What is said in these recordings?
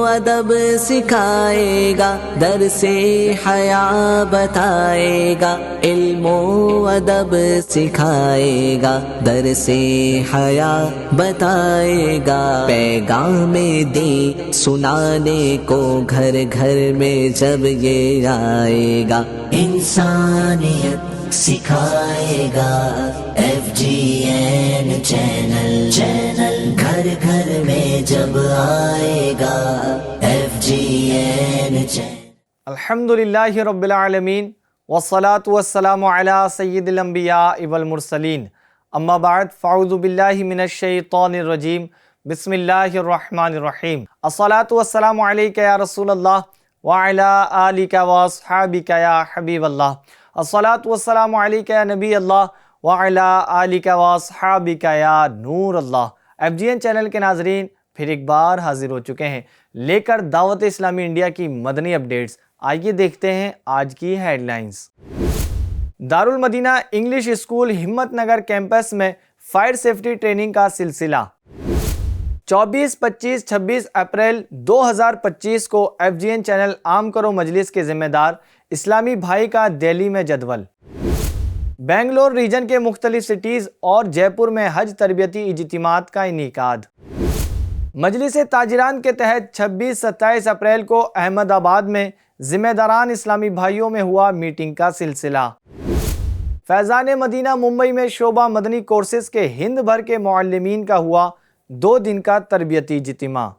ادب سکھائے گا، درس حیا بتائے گا، علم و ادب سکھائے گا، درس حیا بتائے گا، پیغام دین سنانے کو گھر گھر میں جب یہ آئے گا، انسانیت سکھائے گا، FGN چینل گھر گھر میں جب آئے گا، FGN چینل۔ الحمدللہ رب العالمین والصلاة والسلام علی سید الانبیاء والمرسلین، اما بعد فاعوذ باللہ من الشیطان الرجیم، بسم اللہ الرحمن الرحیم۔ الصلاة والسلام علیک یا رسول اللہ وعلی آلک واصحابک یا حبیب اللہ، الصلاة والسلام علیک یا نبی اللہ وعلی آلک واصحابک یا نور اللہ۔ FGN چینل کے ناظرین پھر ایک بار حاضر ہو چکے ہیں لے کر دعوت اسلامی انڈیا کی مدنی اپڈیٹس۔ آئیے دیکھتے ہیں آج کی headlines. Darul Madina English school Himmatnagar campus میں فائر سیفٹی ٹریننگ کا سلسلہ۔ 24، 25، 26 اپریل 2025 کو FGN چینل عام کرو مجلس کے ذمہ دار اسلامی بھائی کا دہلی میں جدول۔ بنگلور ریجن کے مختلف سٹیز اور جے پور میں حج تربیتی اجتماعات کا انعقاد۔ مجلس تاجران کے تحت 26، 27 اپریل کو احمد آباد میں ذمہ داران اسلامی بھائیوں میں ہوا میٹنگ کا سلسلہ۔ فیضان مدینہ ممبئی میں شعبہ مدنی کورسز کے ہند بھر کے معلمین کا ہوا 2 دن کا تربیتی اجتماع۔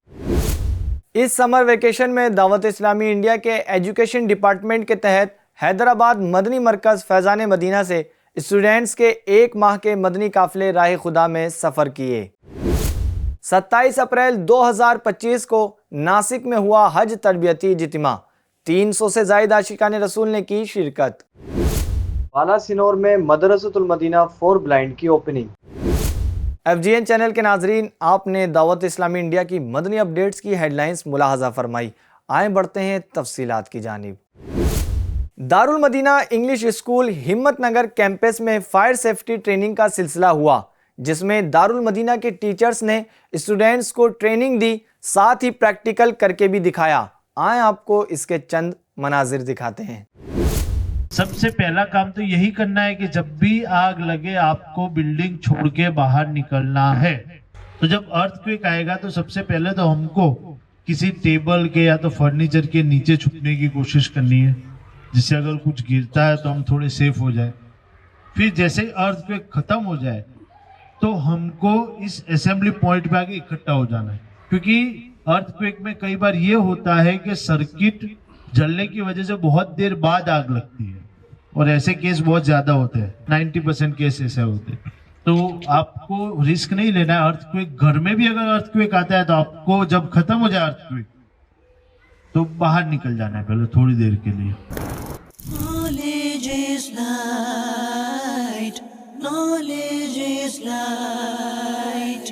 اس سمر ویکیشن میں دعوت اسلامی انڈیا کے ایجوکیشن ڈپارٹمنٹ کے تحت حیدرآباد مدنی مرکز فیضان مدینہ سے اسٹوڈنٹس کے 1 ماہ کے مدنی قافلے راہ خدا میں سفر کیے۔ 27 اپریل 2025 کو ناسک میں ہوا حج تربیتی اجتماع، 300 سے زائد عاشقان رسول نے کی شرکت۔ بالا سنور میں مدرسۃ المدینہ فور بلائنڈ کی اوپننگ۔ FGN چینل کے ناظرین، آپ نے دعوت اسلامی انڈیا کی مدنی اپڈیٹس کی ہیڈ لائنز ملاحظہ فرمائی۔ آئیں بڑھتے ہیں تفصیلات کی جانب۔ Darul Madinah English school Himmatnagar campus میں فائر سیفٹی ٹریننگ کا سلسلہ ہوا، جس میں دارالمدینہ کے ٹیچرز نے اسٹوڈنٹس کو ٹریننگ دی، ساتھ ہی پریکٹیکل کر کے بھی دکھایا۔ آئیں آپ کو اس کے چند مناظر دکھاتے ہیں۔ سب سے پہلا کام تو یہی کرنا ہے کہ جب بھی آگ لگے آپ کو بلڈنگ چھوڑ کے باہر نکلنا ہے۔ تو جب ارتھ کویک آئے گا تو سب سے پہلے تو ہم کو کسی ٹیبل کے یا تو فرنیچر کے نیچے چھپنے کی کوشش کرنی ہے، جس سے اگر کچھ گرتا ہے تو ہم تھوڑے سیف ہو جائیں۔ پھر جیسے ارتھ کویک ختم ہو جائے تو ہم کو اس اسمبلی پوائنٹ پہ آگے اکٹھا ہو جانا ہے، کیونکہ ارتھ کویک میں کئی بار یہ ہوتا ہے کہ سرکٹ جلنے کی وجہ سے بہت دیر بعد آگ لگتی ہے، اور ایسے کیس بہت زیادہ ہوتے ہیں، 90% کیس ایسے ہوتے ہیں۔ تو آپ کو رسک نہیں لینا ہے۔ ارتھ کویک گھر میں بھی اگر ارتھ کویک آتا ہے تو آپ کو جب ختم ہو جائے ارتھ کویک تو باہر نکل جانا ہے پہلے تھوڑی دیر کے لیے۔ Knowledge is light, knowledge is light,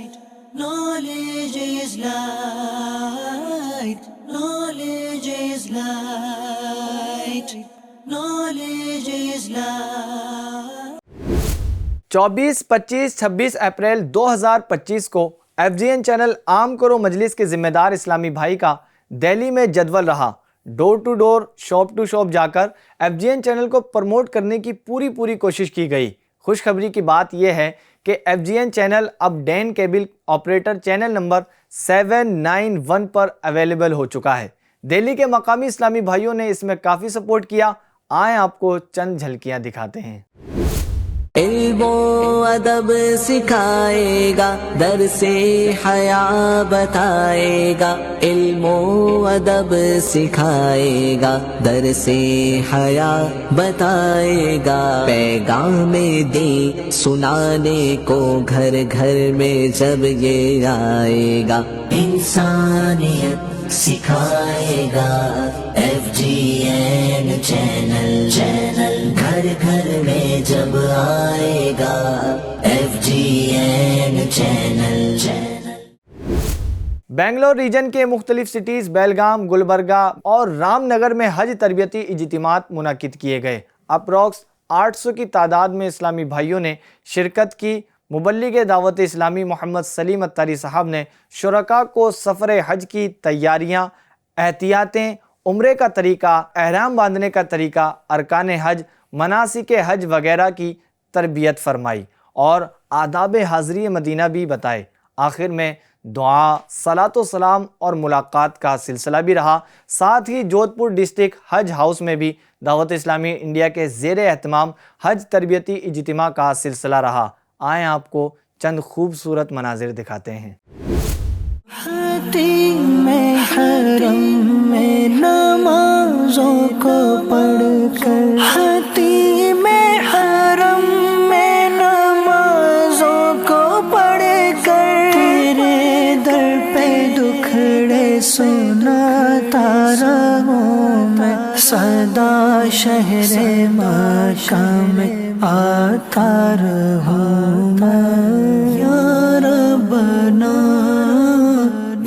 knowledge is light, knowledge is light, knowledge is light۔ 24، 25، 26 April 2025 کو FGN چینل عام کرو مجلس کے ذمہ دار اسلامی بھائی کا دہلی میں جدول رہا۔ Door to door, shop to shop جا کر FGN چینل کو پروموٹ کرنے کی پوری کوشش کی گئی۔ خوشخبری کی بات یہ ہے کہ FGN چینل اب ڈین کیبل آپریٹر چینل نمبر 791 پر اویلیبل ہو چکا ہے۔ دہلی کے مقامی اسلامی بھائیوں نے اس میں کافی سپورٹ کیا۔ آئیں آپ کو چند جھلکیاں دکھاتے ہیں۔ علم و ادب سکھائے گا، درس حیا بتائے گا، علم و ادب سکھائے گا، درس حیا بتائے گا، پیغام دین سنانے کو گھر گھر میں جب یہ آئے گا، انسانیت سکھائے گا، FGN چینل گھر گھر میں جب آئے گا، FGN چینل۔ بنگلور ریجن کے مختلف سٹیز بیلگام، گلبرگہ اور رام نگر میں حج تربیتی اجتماعات منعقد کیے گئے۔ اپروکس 800 کی تعداد میں اسلامی بھائیوں نے شرکت کی۔ مبلغ دعوت اسلامی محمد سلیم اتاری صاحب نے شرکاء کو سفر حج کی تیاریاں، احتیاطیں، عمرے کا طریقہ، احرام باندھنے کا طریقہ، ارکان حج، مناسک حج وغیرہ کی تربیت فرمائی اور آداب حاضری مدینہ بھی بتائے۔ آخر میں دعا، صلاۃ و سلام اور ملاقات کا سلسلہ بھی رہا۔ ساتھ ہی جودھ پور ڈسٹرکٹ حج ہاؤس میں بھی دعوت اسلامی انڈیا کے زیر اہتمام حج تربیتی اجتماع کا سلسلہ رہا۔ آئیں آپ کو چند خوبصورت مناظر دکھاتے ہیں۔ میں حرم میں نمازوں کو پڑھ کر، حتیم حرم میں نمازوں کو پڑھ کر، تیرے در پہ دکھڑے سناتا رہوں میں، سدا شہر مکہ میں آتا رہوں میں، یا ربنا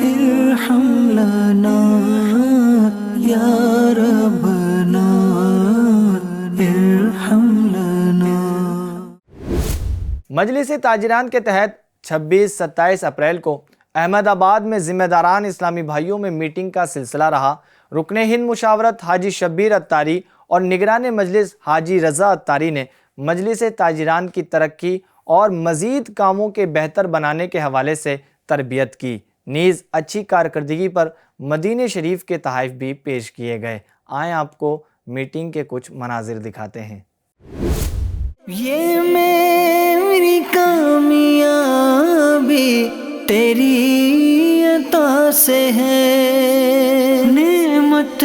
ارحم لنا، یا ربنا ارحم لنا۔ مجلس تاجران کے تحت 26-27 اپریل کو احمد آباد میں ذمہ داران اسلامی بھائیوں میں میٹنگ کا سلسلہ رہا۔ رکن ہند مشاورت حاجی شبیر اتاری اور نگران مجلس حاجی رضا اتاری نے مجلس تاجران کی ترقی اور مزید کاموں کے بہتر بنانے کے حوالے سے تربیت کی، نیز اچھی کارکردگی پر مدینہ شریف کے تحائف بھی پیش کیے گئے۔ آئیں آپ کو میٹنگ کے کچھ مناظر دکھاتے ہیں۔ یہ میری کامیابی تیری عطا سے ہے، نعمت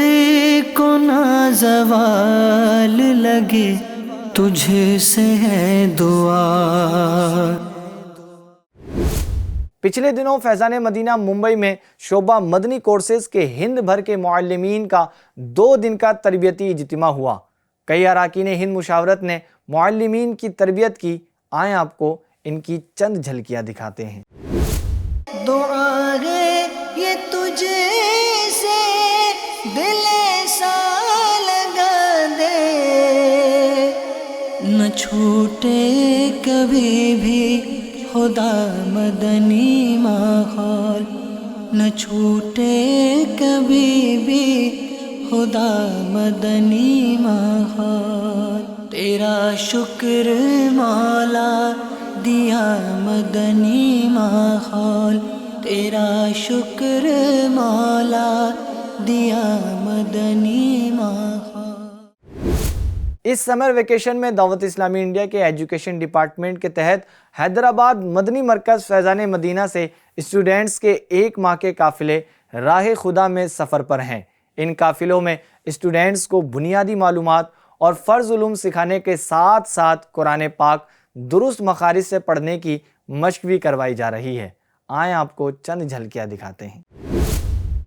کو نہ زوال لگے، تجھ سے ہے دعا۔ پچھلے دنوں فیضان مدینہ ممبئی میں شعبہ مدنی کورسز کے ہند بھر کے معلمین کا 2 دن کا تربیتی اجتماع ہوا۔ کئی اراکین ہند مشاورت نے معلمین کی تربیت کی۔ آئیں آپ کو ان کی چند جھلکیاں دکھاتے ہیں۔ دعا ہے یہ تجھے سے دل سا لگا دے، نہ چھوٹے کبھی بھی خدا مدنی ماحول، نہ چھوٹے کبھی بھی خدا مدنی ماحول، تیرا شکر مولا دیا مدنی ماحول، تیرا شکر مولا دیا مدنی ماحول۔ اس سمر ویکیشن میں دعوت اسلامی انڈیا کے ایجوکیشن ڈپارٹمنٹ کے تحت حیدرآباد مدنی مرکز فیضان مدینہ سے اسٹوڈنٹس کے 1 ماہ کے قافلے راہ خدا میں سفر پر ہیں۔ ان قافلوں میں اسٹوڈنٹس کو بنیادی معلومات اور فرض علوم سکھانے کے ساتھ ساتھ قرآن پاک درست مخارج سے پڑھنے کی مشق بھی کروائی جا رہی ہے۔ آئیں آپ کو چند جھلکیاں دکھاتے ہیں۔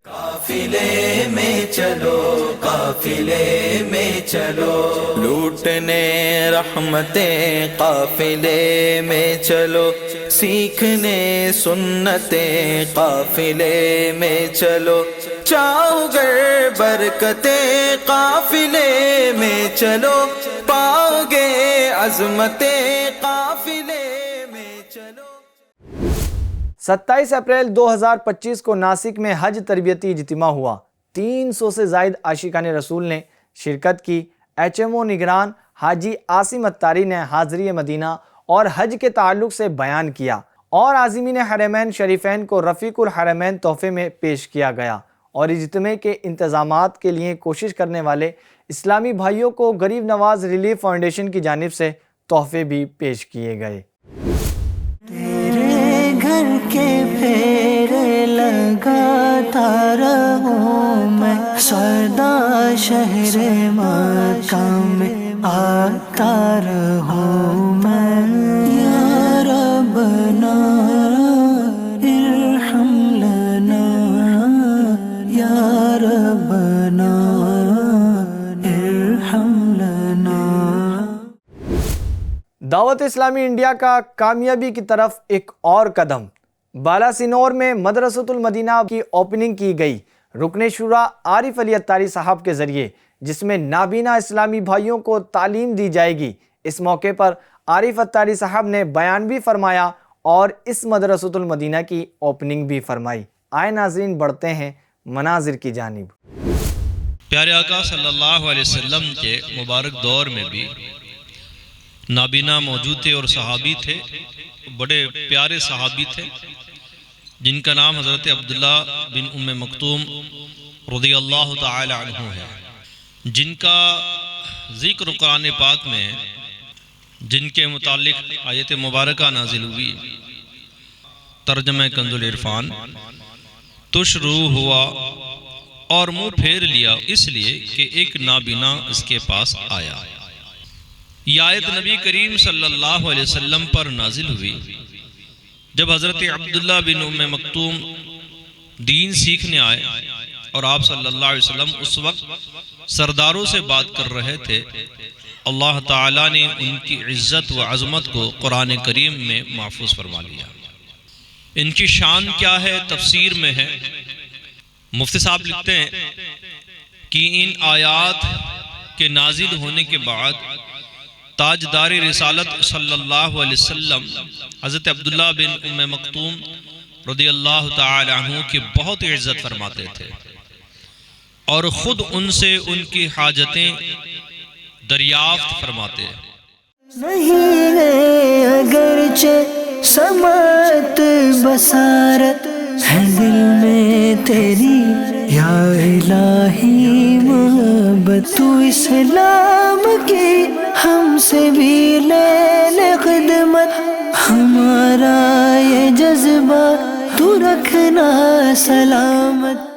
قافلے میں چلو، قافلے میں چلو، لوٹنے رحمتیں قافلے میں چلو، سیکھنے سنتیں قافلے میں چلو، چاہو گر برکتیں قافلے میں چلو، پاؤ گے عظمتیں قافلے میں چلو۔ 27 اپریل 2025 کو ناسک میں حج تربیتی اجتماع ہوا۔ 300 سے زائد عاشقان رسول نے شرکت کی۔ ایچ ایم او نگران حاجی عاصم اتاری نے حاضری مدینہ اور حج کے تعلق سے بیان کیا اور عازمین حرمین شریفین کو رفیق الحرمین تحفے میں پیش کیا گیا، اور اجتماع کے انتظامات کے لیے کوشش کرنے والے اسلامی بھائیوں کو غریب نواز ریلیف فاؤنڈیشن کی جانب سے تحفے بھی پیش کیے گئے۔ گھر کے پھیرے لگاتا رہوں میں، سدا شہر مکہ میں آتا رہوں میں، یا ربنا ارحم لنا، یا ربنا ارحم لنا۔ دعوت اسلامی انڈیا کا کامیابی کی طرف ایک اور قدم۔ بالاسنور میں مدرسۃ المدینہ کی اوپننگ کی گئی رکن شورا عارف علی اتاری صاحب کے ذریعے، جس میں نابینا اسلامی بھائیوں کو تعلیم دی جائے گی۔ اس موقع پر عارف اتاری صاحب نے بیان بھی فرمایا اور اس مدرسۃ المدینہ کی اوپننگ بھی فرمائی۔ آئے ناظرین، بڑھتے ہیں مناظر کی جانب۔ پیارے آقا صلی اللہ علیہ وسلم کے مبارک دور میں بھی نابینا موجود تھے اور صحابی تھے، بڑے پیارے صحابی تھے جن کا نام حضرت عبداللہ بن ام مکتوم رضی اللہ تعالی عنہ ہے، جن کا ذکر قرآن پاک میں ہے، جن کے متعلق آیت مبارکہ نازل ہوئی، ترجمہ کنز العرفان، تشرو ہوا اور منہ پھیر لیا اس لیے کہ ایک نابینا اس کے پاس آیا۔ یہ آیت نبی کریم صلی اللہ علیہ وسلم پر نازل ہوئی جب حضرت عبداللہ بن ام مکتوم دین سیکھنے آئے اور آپ صلی اللہ علیہ وسلم اس وقت سرداروں سے بات کر رہے تھے۔ اللہ تعالیٰ نے ان کی عزت و عظمت کو قرآن کریم میں محفوظ فرما لیا۔ ان کی شان کیا ہے تفسیر میں ہے، مفتی صاحب لکھتے ہیں کہ ان آیات کے نازل ہونے کے بعد تاجدار رسالت صلی اللہ علیہ وسلم حضرت عبداللہ بن ام مکتوم رضی اللہ تعالی عنہ کی بہت عزت فرماتے تھے اور خود ان سے ان کی حاجتیں دریافت فرماتے ہیں۔ نہیں ہے اگرچہ سماعت بصارت ہے دل میں تیری یا الہی محبت، تو اسلام کی ہم سے بھی لے لے خدمت، ہمارا یہ جذبہ تو رکھنا سلامت۔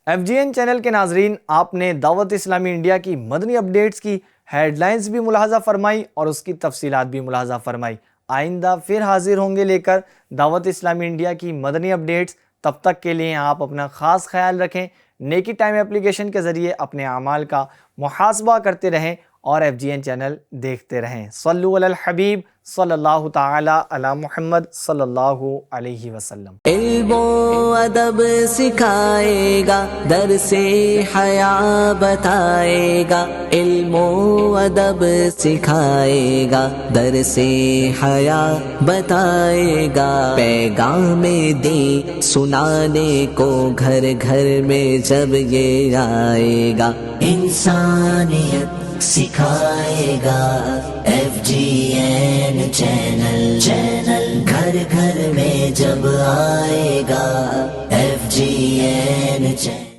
ایف جی این چینل کے ناظرین، آپ نے دعوت اسلامی انڈیا کی مدنی اپڈیٹس کی ہیڈ لائنز بھی ملاحظہ فرمائی اور اس کی تفصیلات بھی ملاحظہ فرمائی۔ آئندہ پھر حاضر ہوں گے لے کر دعوت اسلامی انڈیا کی مدنی اپڈیٹس۔ تب تک کے لیے آپ اپنا خاص خیال رکھیں، نیکی ٹائم اپلیکیشن کے ذریعے اپنے اعمال کا محاسبہ کرتے رہیں اور ایف جی این چینل دیکھتے رہیں۔ صلو علی الحبیب صلی اللہ تعالی علی محمد صلی اللہ علیہ وسلم۔ علم و ادب سکھائے گا، درس حیا بتائے گا، علم و ادب سکھائے گا، درس حیا بتائے گا، پیغام دین سنانے کو گھر گھر میں جب یہ آئے گا، انسانیت سکھائے گا۔ ایف جی این چینل گھر گھر میں جب آئے گا، ایف جی این چینل۔